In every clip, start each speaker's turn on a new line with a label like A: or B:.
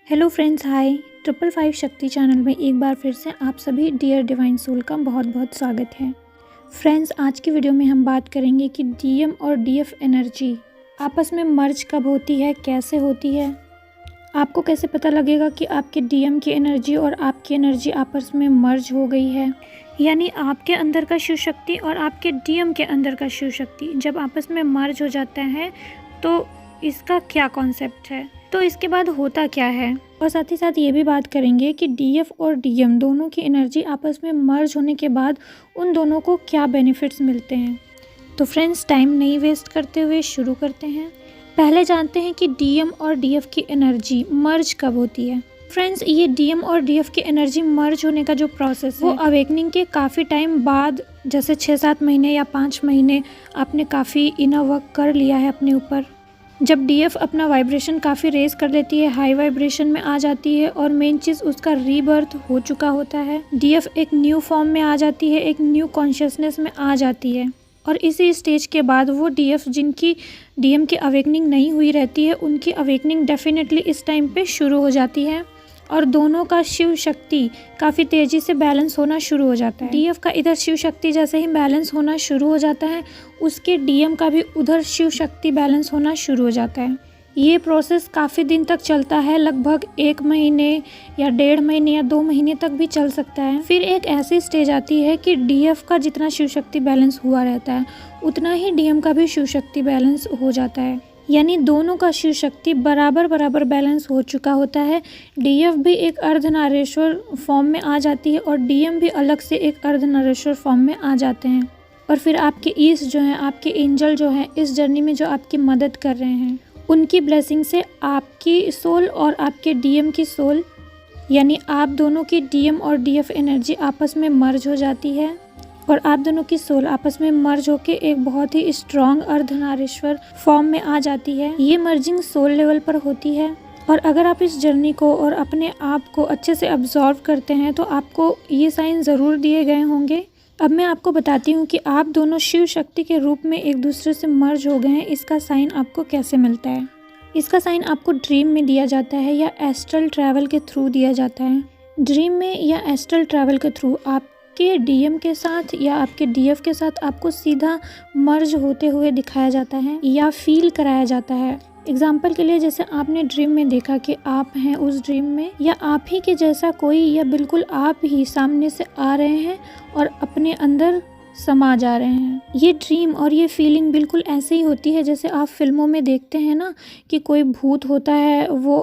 A: Hello friends, हाय। 555 शक्ति channel में एक बार फिर से आप सभी डियर डिवाइन सोल का बहुत बहुत स्वागत है। फ्रेंड्स, आज की वीडियो में हम बात करेंगे कि डीएम और डीएफ एनर्जी आपस में मर्ज कब होती है, कैसे होती है, आपको कैसे पता लगेगा कि आपके डीएम की एनर्जी और आपकी एनर्जी आपस में मर्ज हो गई है, यानी आपके अंदर का शिव शक्ति और आपके डीएम के अंदर का शिव शक्ति जब आपस में मर्ज हो जाता है तो इसका क्या कॉन्सेप्ट है, तो इसके बाद होता क्या है। और साथ ही साथ ये भी बात करेंगे कि डीएफ और डीएम दोनों की एनर्जी आपस में मर्ज होने के बाद उन दोनों को क्या बेनिफिट्स मिलते हैं। तो फ्रेंड्स, टाइम नहीं वेस्ट करते हुए शुरू करते हैं। पहले जानते हैं कि डीएम और डीएफ की एनर्जी मर्ज कब होती है। फ्रेंड्स, ये डीएम और डीएफ की एनर्जी मर्ज होने का जो प्रोसेस है वो अवेकनिंग के काफ़ी टाइम बाद, जैसे 6-7 महीने या 5 महीने आपने काफ़ी इनर वर्क कर लिया है अपने ऊपर, जब डीएफ अपना वाइब्रेशन काफ़ी रेज कर लेती है, हाई वाइब्रेशन में आ जाती है और मेन चीज़ उसका रीबर्थ हो चुका होता है। डीएफ एक न्यू फॉर्म में आ जाती है, एक न्यू कॉन्शियसनेस में आ जाती है और इसी स्टेज के बाद वो डीएफ जिनकी डीएम की अवेकनिंग नहीं हुई रहती है उनकी अवेकनिंग डेफिनेटली इस टाइम पे शुरू हो जाती है और दोनों का शिव शक्ति काफ़ी तेज़ी से बैलेंस होना शुरू हो जाता है। डीएफ का इधर शिव शक्ति जैसे ही बैलेंस होना शुरू हो जाता है, उसके डीएम का भी उधर शिव शक्ति बैलेंस होना शुरू हो जाता है। ये प्रोसेस काफ़ी दिन तक चलता है, लगभग 1 महीने या 1.5 महीने या 2 महीने तक भी चल सकता है। फिर एक ऐसी स्टेज आती है कि डीएफ का जितना शिव शक्ति बैलेंस हुआ रहता है उतना ही डीएम का भी शिव शक्ति बैलेंस हो जाता है, यानी दोनों का शिव शक्ति बराबर बैलेंस हो चुका होता है। डीएफ भी एक अर्धनारीश्वर फॉर्म में आ जाती है और डीएम भी अलग से एक अर्धनारीश्वर फॉर्म में आ जाते हैं। और फिर आपके ईस्ट जो हैं, आपके एंजल जो हैं, इस जर्नी में जो आपकी मदद कर रहे हैं, उनकी ब्लेसिंग से आपकी सोल और आपके डीएम की सोल, यानी आप दोनों की डीएम और डीएफ एनर्जी आपस में मर्ज हो जाती है और आप दोनों की सोल आपस में मर्ज होके एक बहुत ही स्ट्रॉन्ग अर्धनारीश्वर फॉर्म में आ जाती है। ये मर्जिंग सोल लेवल पर होती है और अगर आप इस जर्नी को और अपने आप को अच्छे से ऑब्जर्व करते हैं तो आपको ये साइन ज़रूर दिए गए होंगे। अब मैं आपको बताती हूँ कि आप दोनों शिव शक्ति के रूप में एक दूसरे से मर्ज हो गए हैं, इसका साइन आपको कैसे मिलता है। इसका साइन आपको ड्रीम में दिया जाता है या एस्ट्रल ट्रैवल के थ्रू दिया जाता है। ड्रीम में या एस्ट्रल ट्रैवल के थ्रू आप के डीएम के साथ या आपके डीएफ के साथ आपको सीधा मर्ज होते हुए दिखाया जाता है या फील कराया जाता है। एग्जाम्पल के लिए, जैसे आपने ड्रीम में देखा कि आप हैं उस ड्रीम में या आप ही के जैसा कोई या बिल्कुल आप ही सामने से आ रहे हैं और अपने अंदर समा जा रहे हैं। ये ड्रीम और ये फीलिंग बिल्कुल ऐसे ही होती है जैसे आप फिल्मों में देखते हैं ना कि कोई भूत होता है, वो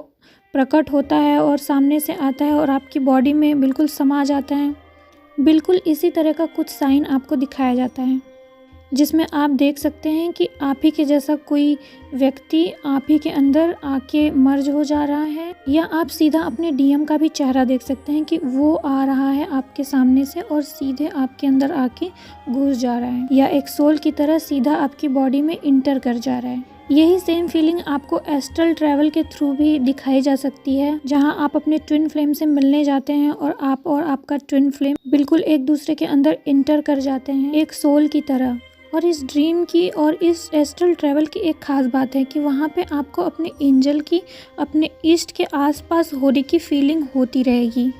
A: प्रकट होता है और सामने से आता है और आपकी बॉडी में बिल्कुल समा जाता है। बिल्कुल इसी तरह का कुछ साइन आपको दिखाया जाता है जिसमें आप देख सकते हैं कि आप ही के जैसा कोई व्यक्ति आप ही के अंदर आके मर्ज हो जा रहा है, या आप सीधा अपने डीएम का भी चेहरा देख सकते हैं कि वो आ रहा है आपके सामने से और सीधे आपके अंदर आके घुस जा रहा है, या एक सोल की तरह सीधा आपकी बॉडी में इंटर कर जा रहा है। यही सेम फीलिंग आपको एस्ट्रल ट्रैवल के थ्रू भी दिखाई जा सकती है, जहां आप अपने ट्विन फ्लेम से मिलने जाते हैं और आप और आपका ट्विन फ्लेम बिल्कुल एक दूसरे के अंदर इंटर कर जाते हैं एक सोल की तरह। और इस ड्रीम की और इस एस्ट्रल ट्रैवल की एक खास बात है कि वहाँ पे आपको अपने एंजल की, अपने ईस्ट के आसपास होने की फीलिंग होती रहेगी,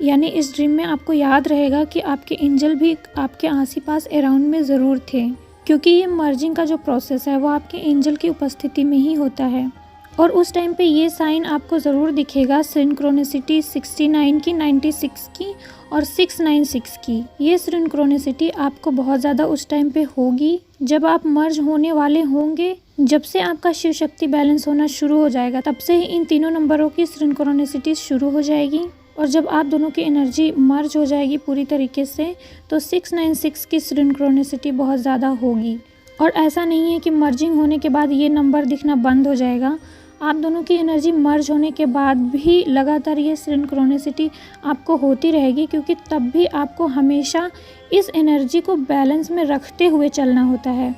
A: यानी इस ड्रीम में आपको याद रहेगा कि आपके एंजल भी आपके आस पास अराउंड में ज़रूर थे, क्योंकि ये मर्जिंग का जो प्रोसेस है वो आपके एंजल की उपस्थिति में ही होता है। और उस टाइम पे ये साइन आपको ज़रूर दिखेगा, सिंक्रोनिसिटी 69 की, 96 की और 696 की। ये सिंक्रोनिसिटी आपको बहुत ज़्यादा उस टाइम पे होगी जब आप मर्ज होने वाले होंगे। जब से आपका शिव शक्ति बैलेंस होना शुरू हो जाएगा तब से ही इन तीनों नंबरों की सिंक्रोनिसिटी शुरू हो जाएगी और जब आप दोनों की एनर्जी मर्ज हो जाएगी पूरी तरीके से तो 696 की सिंक्रोनिसिटी बहुत ज़्यादा होगी। और ऐसा नहीं है कि मर्जिंग होने के बाद ये नंबर दिखना बंद हो जाएगा, आप दोनों की एनर्जी मर्ज होने के बाद भी लगातार ये सिंक्रोनिसिटी आपको होती रहेगी, क्योंकि तब भी आपको हमेशा इस एनर्जी को बैलेंस में रखते हुए चलना होता है।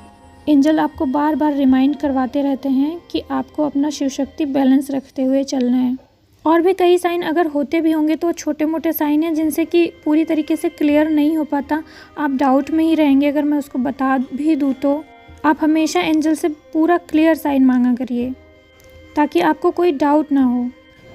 A: एंजल आपको बार बार रिमाइंड करवाते रहते हैं कि आपको अपना शिव शक्ति बैलेंस रखते हुए चलना है। और भी कई साइन अगर होते भी होंगे तो छोटे मोटे साइन हैं जिनसे कि पूरी तरीके से क्लियर नहीं हो पाता, आप डाउट में ही रहेंगे। अगर मैं उसको बता भी दूँ तो आप हमेशा एंजल से पूरा क्लियर साइन मांगा करिए ताकि आपको कोई डाउट ना हो।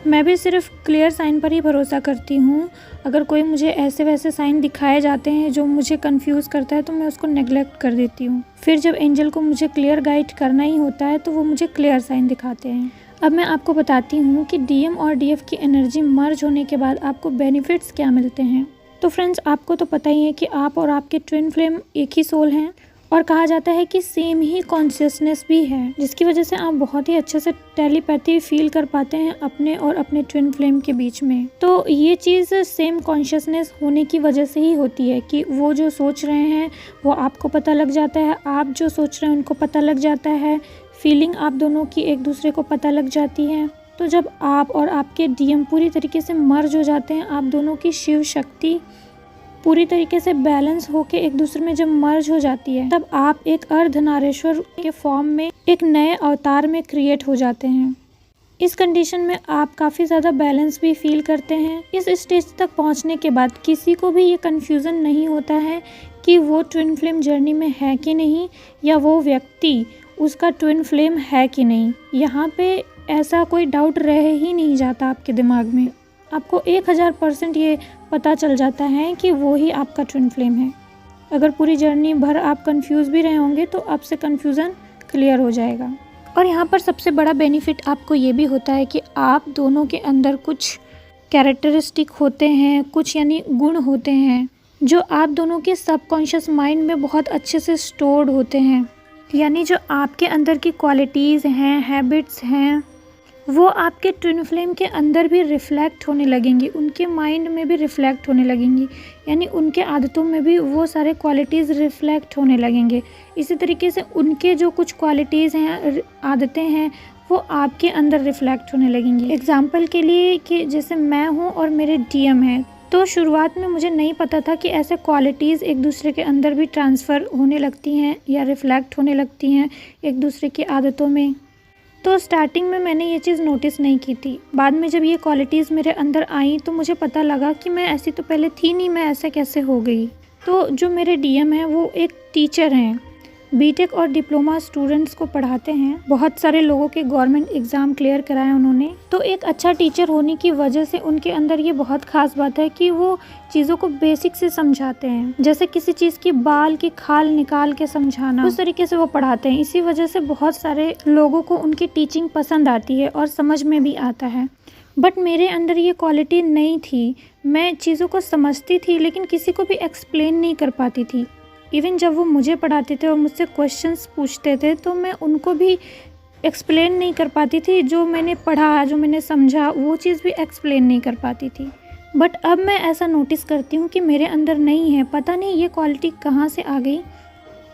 A: मैं भी सिर्फ क्लियर साइन पर ही भरोसा करती हूँ। अगर कोई मुझे ऐसे वैसे साइन दिखाए जाते हैं जो मुझे कंफ्यूज करता है तो मैं उसको नेग्लेक्ट कर देती हूँ। फिर जब एंजल को मुझे क्लियर गाइड करना ही होता है तो वो मुझे क्लियर साइन दिखाते हैं। अब मैं आपको बताती हूँ कि डीएम और डीएफ की एनर्जी मर्ज होने के बाद आपको बेनिफिट्स क्या मिलते हैं। तो फ्रेंड्स, आपको तो पता ही है कि आप और आपके ट्विन फ्लेम एक ही सोल हैं और कहा जाता है कि सेम ही कॉन्शियसनेस भी है, जिसकी वजह से आप बहुत ही अच्छे से टेलीपैथी फील कर पाते हैं अपने और अपने ट्विन फ्लेम के बीच में। तो ये चीज़ सेम कॉन्शियसनेस होने की वजह से ही होती है कि वो जो सोच रहे हैं वो आपको पता लग जाता है, आप जो सोच रहे हैं उनको पता लग जाता है, फीलिंग आप दोनों की एक दूसरे को पता लग जाती है। तो जब आप और आपके डीएम पूरी तरीके से मर्ज हो जाते हैं, आप दोनों की शिव शक्ति पूरी तरीके से बैलेंस होके एक दूसरे में जब मर्ज हो जाती है, तब आप एक अर्धनारीश्वर के फॉर्म में एक नए अवतार में क्रिएट हो जाते हैं। इस कंडीशन में आप काफ़ी ज़्यादा बैलेंस भी फील करते हैं। इस स्टेज तक पहुंचने के बाद किसी को भी ये कन्फ्यूज़न नहीं होता है कि वो ट्विन फ्लेम जर्नी में है कि नहीं, या वो व्यक्ति उसका ट्विन फ्लेम है कि नहीं। यहाँ पे ऐसा कोई डाउट रह ही नहीं जाता आपके दिमाग में। आपको 1000% ये पता चल जाता है कि वो ही आपका ट्विन फ्लेम है। अगर पूरी जर्नी भर आप कंफ्यूज भी रहे होंगे तो अब से कंफ्यूजन क्लियर हो जाएगा। और यहाँ पर सबसे बड़ा बेनिफिट आपको ये भी होता है कि आप दोनों के अंदर कुछ कैरेक्टरिस्टिक होते हैं, कुछ यानी गुण होते हैं जो आप दोनों के सबकॉन्शियस माइंड में बहुत अच्छे से स्टोर्ड होते हैं। यानी जो आपके अंदर की क्वालिटीज़ हैं, हैबिट्स हैं, वो आपके ट्विन फ्लेम के अंदर भी रिफ़्लेक्ट होने लगेंगी, उनके माइंड में भी रिफ़्लेक्ट होने लगेंगी। यानी उनके आदतों में भी वो सारे क्वालिटीज़ रिफ़्लेक्ट होने लगेंगे। इसी तरीके से उनके जो कुछ क्वालिटीज़ हैं, आदतें हैं, वो आपके अंदर रिफ़्लेक्ट होने लगेंगी। एग्जाम्पल के लिए कि जैसे मैं हूँ और मेरे डीएम हैं, तो शुरुआत में मुझे नहीं पता था कि ऐसे क्वालिटीज़ एक दूसरे के अंदर भी ट्रांसफ़र होने लगती हैं या रिफ़्लेक्ट होने लगती हैं एक दूसरे की आदतों में। तो स्टार्टिंग में मैंने ये चीज़ नोटिस नहीं की थी। बाद में जब ये क्वालिटीज़ मेरे अंदर आई तो मुझे पता लगा कि मैं ऐसी तो पहले थी नहीं, मैं ऐसे कैसे हो गई। तो जो मेरे डीएम हैं वो एक टीचर हैं, बीटेक और डिप्लोमा स्टूडेंट्स को पढ़ाते हैं। बहुत सारे लोगों के गवर्नमेंट एग्ज़ाम क्लियर कराए उन्होंने। तो एक अच्छा टीचर होने की वजह से उनके अंदर ये बहुत ख़ास बात है कि वो चीज़ों को बेसिक से समझाते हैं। जैसे किसी चीज़ की बाल की खाल निकाल के समझाना, उस तरीके से वो पढ़ाते हैं। इसी वजह से बहुत सारे लोगों को उनकी टीचिंग पसंद आती है और समझ में भी आता है। बट मेरे अंदर ये क्वालिटी नहीं थी। मैं चीज़ों को समझती थी लेकिन किसी को भी एक्सप्लेन नहीं कर पाती थी। इवन जब वो मुझे पढ़ाते थे और मुझसे क्वेश्चंस पूछते थे तो मैं उनको भी एक्सप्लेन नहीं कर पाती थी। जो मैंने पढ़ा, जो मैंने समझा, वो चीज़ भी एक्सप्लेन नहीं कर पाती थी। बट अब मैं ऐसा नोटिस करती हूँ कि मेरे अंदर नहीं है, पता नहीं ये क्वालिटी कहाँ से आ गई।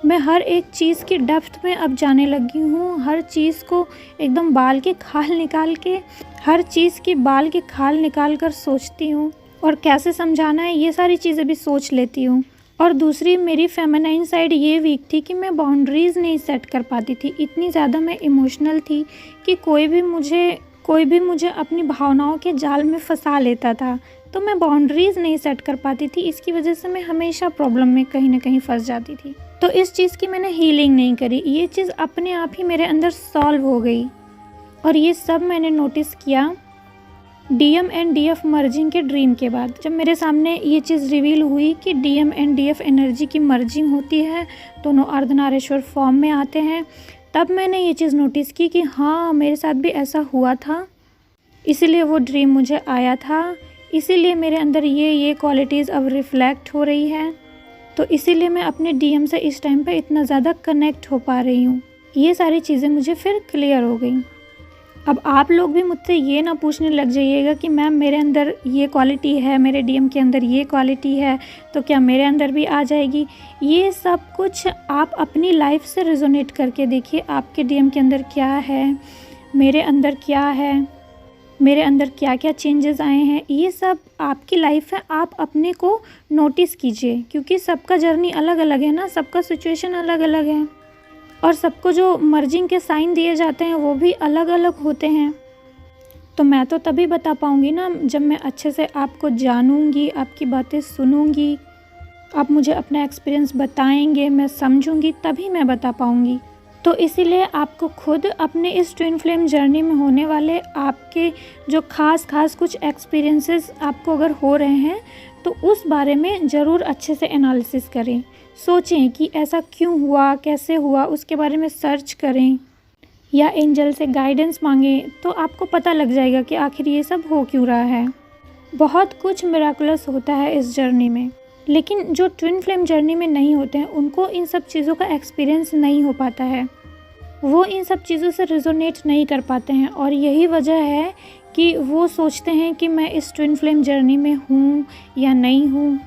A: मैं हर एक चीज़ की डेप्थ में अब जाने लगी हूँ। हर चीज़ को एकदम बाल के खाल निकाल के, हर चीज़ की बाल के खाल निकाल कर सोचती हूँ और कैसे समझाना है ये सारी चीज़ें भी सोच लेती हूँ। और दूसरी मेरी फेमिनाइन साइड ये वीक थी कि मैं बाउंड्रीज़ नहीं सेट कर पाती थी। इतनी ज़्यादा मैं इमोशनल थी कि कोई भी मुझे अपनी भावनाओं के जाल में फंसा लेता था। तो मैं बाउंड्रीज़ नहीं सेट कर पाती थी। इसकी वजह से मैं हमेशा प्रॉब्लम में कहीं ना कहीं फंस जाती थी। तो इस चीज़ की मैंने हीलिंग नहीं करी। ये चीज़ अपने आप ही मेरे अंदर सॉल्व हो गई। और ये सब मैंने नोटिस किया डीएम एंड डीएफ मर्जिंग के ड्रीम के बाद। जब मेरे सामने ये चीज़ रिवील हुई कि डीएम एंड डीएफ एनर्जी की मर्जिंग होती है, दोनों अर्धनारीश्वर फॉर्म में आते हैं, तब मैंने ये चीज़ नोटिस की कि हाँ, मेरे साथ भी ऐसा हुआ था। इसीलिए वो ड्रीम मुझे आया था, इसीलिए मेरे अंदर ये क्वालिटीज़ अब रिफ़्लेक्ट हो रही है। तो इसीलिए मैं अपने डीएम से इस टाइम पे इतना ज़्यादा कनेक्ट हो पा रही हूँ। ये सारी चीज़ें मुझे फिर क्लियर हो गई। अब आप लोग भी मुझसे ये ना पूछने लग जाइएगा कि मैम मेरे अंदर ये क्वालिटी है, मेरे डीएम के अंदर ये क्वालिटी है, तो क्या मेरे अंदर भी आ जाएगी। ये सब कुछ आप अपनी लाइफ से रेजोनेट करके देखिए। आपके डीएम के अंदर क्या है, मेरे अंदर क्या है, मेरे अंदर क्या क्या चेंजेस आए हैं, ये सब आपकी लाइफ है। आप अपने को नोटिस कीजिए, क्योंकि सबका जर्नी अलग अलग है ना, सबका सिचुएशन अलग अलग है और सबको जो मर्जिंग के साइन दिए जाते हैं वो भी अलग अलग होते हैं। तो मैं तो तभी बता पाऊँगी ना जब मैं अच्छे से आपको जानूँगी, आपकी बातें सुनूँगी, आप मुझे अपना एक्सपीरियंस बताएंगे, मैं समझूँगी, तभी मैं बता पाऊँगी। तो इसीलिए आपको खुद अपने इस ट्विन फ्लेम जर्नी में होने वाले आपके जो खास कुछ एक्सपीरियंसेस आपको अगर हो रहे हैं तो उस बारे में ज़रूर अच्छे से एनालिसिस करें। सोचें कि ऐसा क्यों हुआ, कैसे हुआ, उसके बारे में सर्च करें या एंजल से गाइडेंस मांगें, तो आपको पता लग जाएगा कि आखिर ये सब हो क्यों रहा है। बहुत कुछ मिराकुलस होता है इस जर्नी में, लेकिन जो ट्विन फ्लेम जर्नी में नहीं होते हैं उनको इन सब चीज़ों का एक्सपीरियंस नहीं हो पाता है, वो इन सब चीज़ों से रिजोनेट नहीं कर पाते हैं और यही वजह है कि वो सोचते हैं कि मैं इस ट्विन फ्लेम जर्नी में हूँ या नहीं हूँ।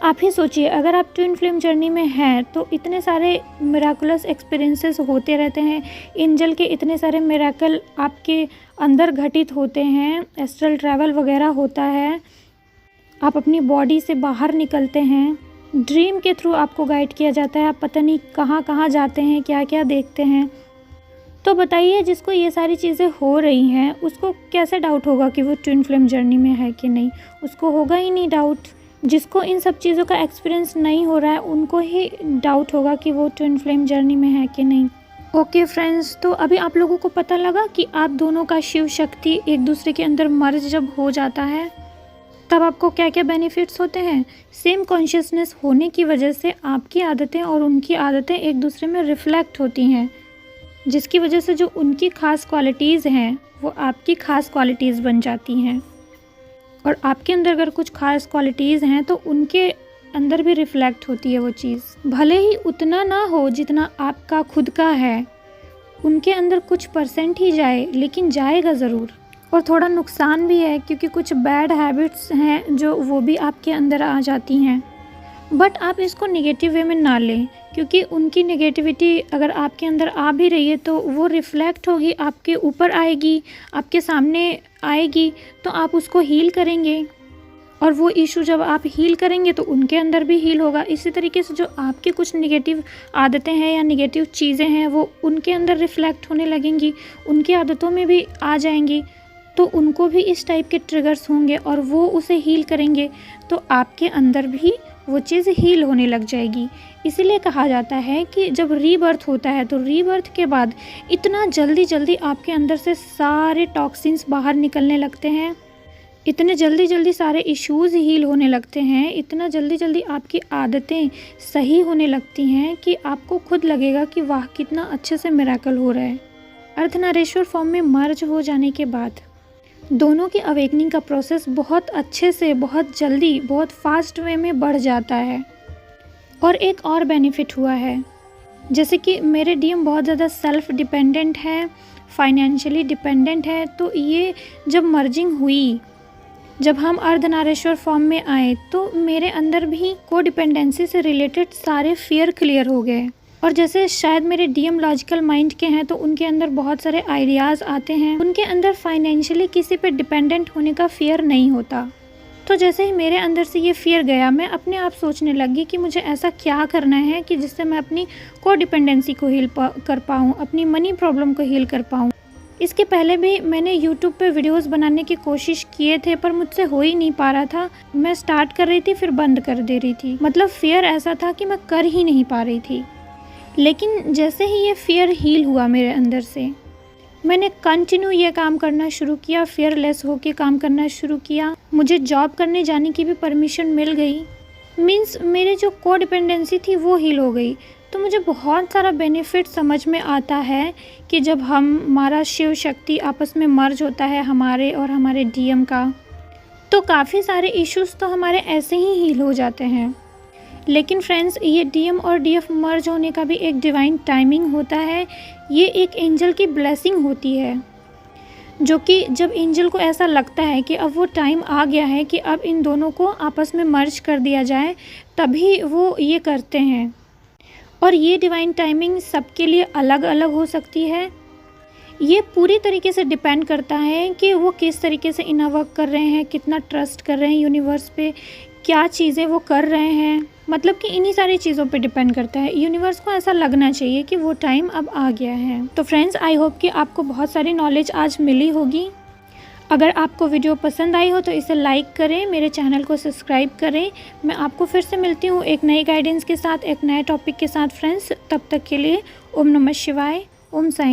A: आप ही सोचिए, अगर आप ट्विन फ्लेम जर्नी में हैं तो इतने सारे मिराकुलस एक्सपीरियंसेस होते रहते हैं, एंजल के इतने सारे मिराकल आपके अंदर घटित होते हैं, एस्ट्रल ट्रैवल वगैरह होता है, आप अपनी बॉडी से बाहर निकलते हैं, ड्रीम के थ्रू आपको गाइड किया जाता है, आप पता नहीं कहाँ कहाँ जाते हैं, क्या क्या देखते हैं। तो बताइए, जिसको ये सारी चीज़ें हो रही हैं उसको कैसे डाउट होगा कि वो ट्विन फ्लेम जर्नी में है कि नहीं? उसको होगा ही नहीं डाउट। जिसको इन सब चीज़ों का एक्सपीरियंस नहीं हो रहा है उनको ही डाउट होगा कि वो ट्विन फ्लेम जर्नी में है कि नहीं। ओके फ्रेंड्स, तो अभी आप लोगों को पता लगा कि आप दोनों का शिव शक्ति एक दूसरे के अंदर मर्ज जब हो जाता है तब आपको क्या क्या बेनिफिट्स होते हैं। सेम कॉन्शियसनेस होने की वजह से आपकी आदतें और उनकी आदतें एक दूसरे में रिफ्लेक्ट होती हैं, जिसकी वजह से जो उनकी खास क्वालिटीज़ हैं वो आपकी खास क्वालिटीज़ बन जाती हैं, और आपके अंदर अगर कुछ खास क्वालिटीज़ हैं तो उनके अंदर भी रिफ्लेक्ट होती है वो चीज़। भले ही उतना ना हो जितना आपका खुद का है, उनके अंदर कुछ परसेंट ही जाए, लेकिन जाएगा ज़रूर। और थोड़ा नुकसान भी है क्योंकि कुछ बैड हैबिट्स हैं जो वो भी आपके अंदर आ जाती हैं, बट आप इसको नेगेटिव वे में ना लें, क्योंकि उनकी नेगेटिविटी अगर आपके अंदर आ भी रही है तो वो रिफ़्लेक्ट होगी, आपके ऊपर आएगी, आपके सामने आएगी, तो आप उसको हील करेंगे, और वो इशू जब आप हील करेंगे तो उनके अंदर भी हील होगा। इसी तरीके से जो आपकी कुछ नेगेटिव आदतें हैं या नेगेटिव चीज़ें हैं वो उनके अंदर रिफ़्लेक्ट होने लगेंगी, उनकी आदतों में भी आ जाएंगी, तो उनको भी इस टाइप के ट्रिगर्स होंगे और वो उसे हील करेंगे, तो आपके अंदर भी वो चीज़ हील होने लग जाएगी। इसीलिए कहा जाता है कि जब रीबर्थ होता है तो रीबर्थ के बाद इतना जल्दी आपके अंदर से सारे टॉक्सिन्स बाहर निकलने लगते हैं, इतने जल्दी सारे इश्यूज़ हील होने लगते हैं, इतना जल्दी आपकी आदतें सही होने लगती हैं कि आपको खुद लगेगा कि वाह कितना अच्छे से मिरेकल हो रहा है। अर्धनारीश्वर फॉर्म में मर्ज हो जाने के बाद दोनों की अवेकनिंग का प्रोसेस बहुत अच्छे से, बहुत जल्दी, बहुत फास्ट वे में बढ़ जाता है। और एक और बेनिफिट हुआ है, जैसे कि मेरे डीएम बहुत ज़्यादा सेल्फ डिपेंडेंट है, फाइनेंशियली डिपेंडेंट है, तो ये जब मर्जिंग हुई, जब हम अर्धनारीश्वर फॉर्म में आए तो मेरे अंदर भी को डिपेंडेंसी से रिलेटेड सारे फियर क्लियर हो गए। और जैसे शायद मेरे डीएम लॉजिकल माइंड के हैं तो उनके अंदर बहुत सारे आइडियाज़ आते हैं, उनके अंदर फाइनेंशियली किसी पे डिपेंडेंट होने का फियर नहीं होता। तो जैसे ही मेरे अंदर से ये फियर गया, मैं अपने आप सोचने लगी कि मुझे ऐसा क्या करना है कि जिससे मैं अपनी को डिपेंडेंसी को हील कर पाऊँ, अपनी मनी प्रॉब्लम को हील कर पाऊँ। इसके पहले भी मैंने YouTube पे वीडियोस बनाने की कोशिश किए थे, पर मुझसे हो ही नहीं पा रहा था। मैं स्टार्ट कर रही थी फिर बंद कर दे रही थी, मतलब फियर ऐसा था कि मैं कर ही नहीं पा रही थी। लेकिन जैसे ही ये फियर हील हुआ मेरे अंदर से, मैंने कंटिन्यू ये काम करना शुरू किया, फियरलेस होके काम करना शुरू किया। मुझे जॉब करने जाने की भी परमिशन मिल गई, मीन्स मेरी जो को डिपेंडेंसी थी वो हील हो गई। तो मुझे बहुत सारा बेनिफिट समझ में आता है कि जब हमारा शिव शक्ति आपस में मर्ज होता है, हमारे और हमारे डीएम का, तो काफ़ी सारे इश्यूज़ तो हमारे ऐसे ही हील हो जाते हैं। लेकिन फ्रेंड्स, ये डीएम और डीएफ मर्ज होने का भी एक डिवाइन टाइमिंग होता है, ये एक एंजल की ब्लेसिंग होती है, जो कि जब एंजल को ऐसा लगता है कि अब वो टाइम आ गया है कि अब इन दोनों को आपस में मर्ज कर दिया जाए, तभी वो ये करते हैं। और ये डिवाइन टाइमिंग सबके लिए अलग अलग हो सकती है। ये पूरी तरीके से डिपेंड करता है कि वो किस तरीके से इनर वर्क कर रहे हैं, कितना ट्रस्ट कर रहे हैं यूनिवर्स पे, क्या चीज़ें वो कर रहे हैं, मतलब कि इन्हीं सारी चीज़ों पे डिपेंड करता है। यूनिवर्स को ऐसा लगना चाहिए कि वो टाइम अब आ गया है। तो फ्रेंड्स, आई होप कि आपको बहुत सारी नॉलेज आज मिली होगी। अगर आपको वीडियो पसंद आई हो तो इसे लाइक करें, मेरे चैनल को सब्सक्राइब करें। मैं आपको फिर से मिलती हूँ एक नई गाइडेंस के साथ, एक नए टॉपिक के साथ फ्रेंड्स। तब तक के लिए ओम नमः शिवाय। ओम साईं।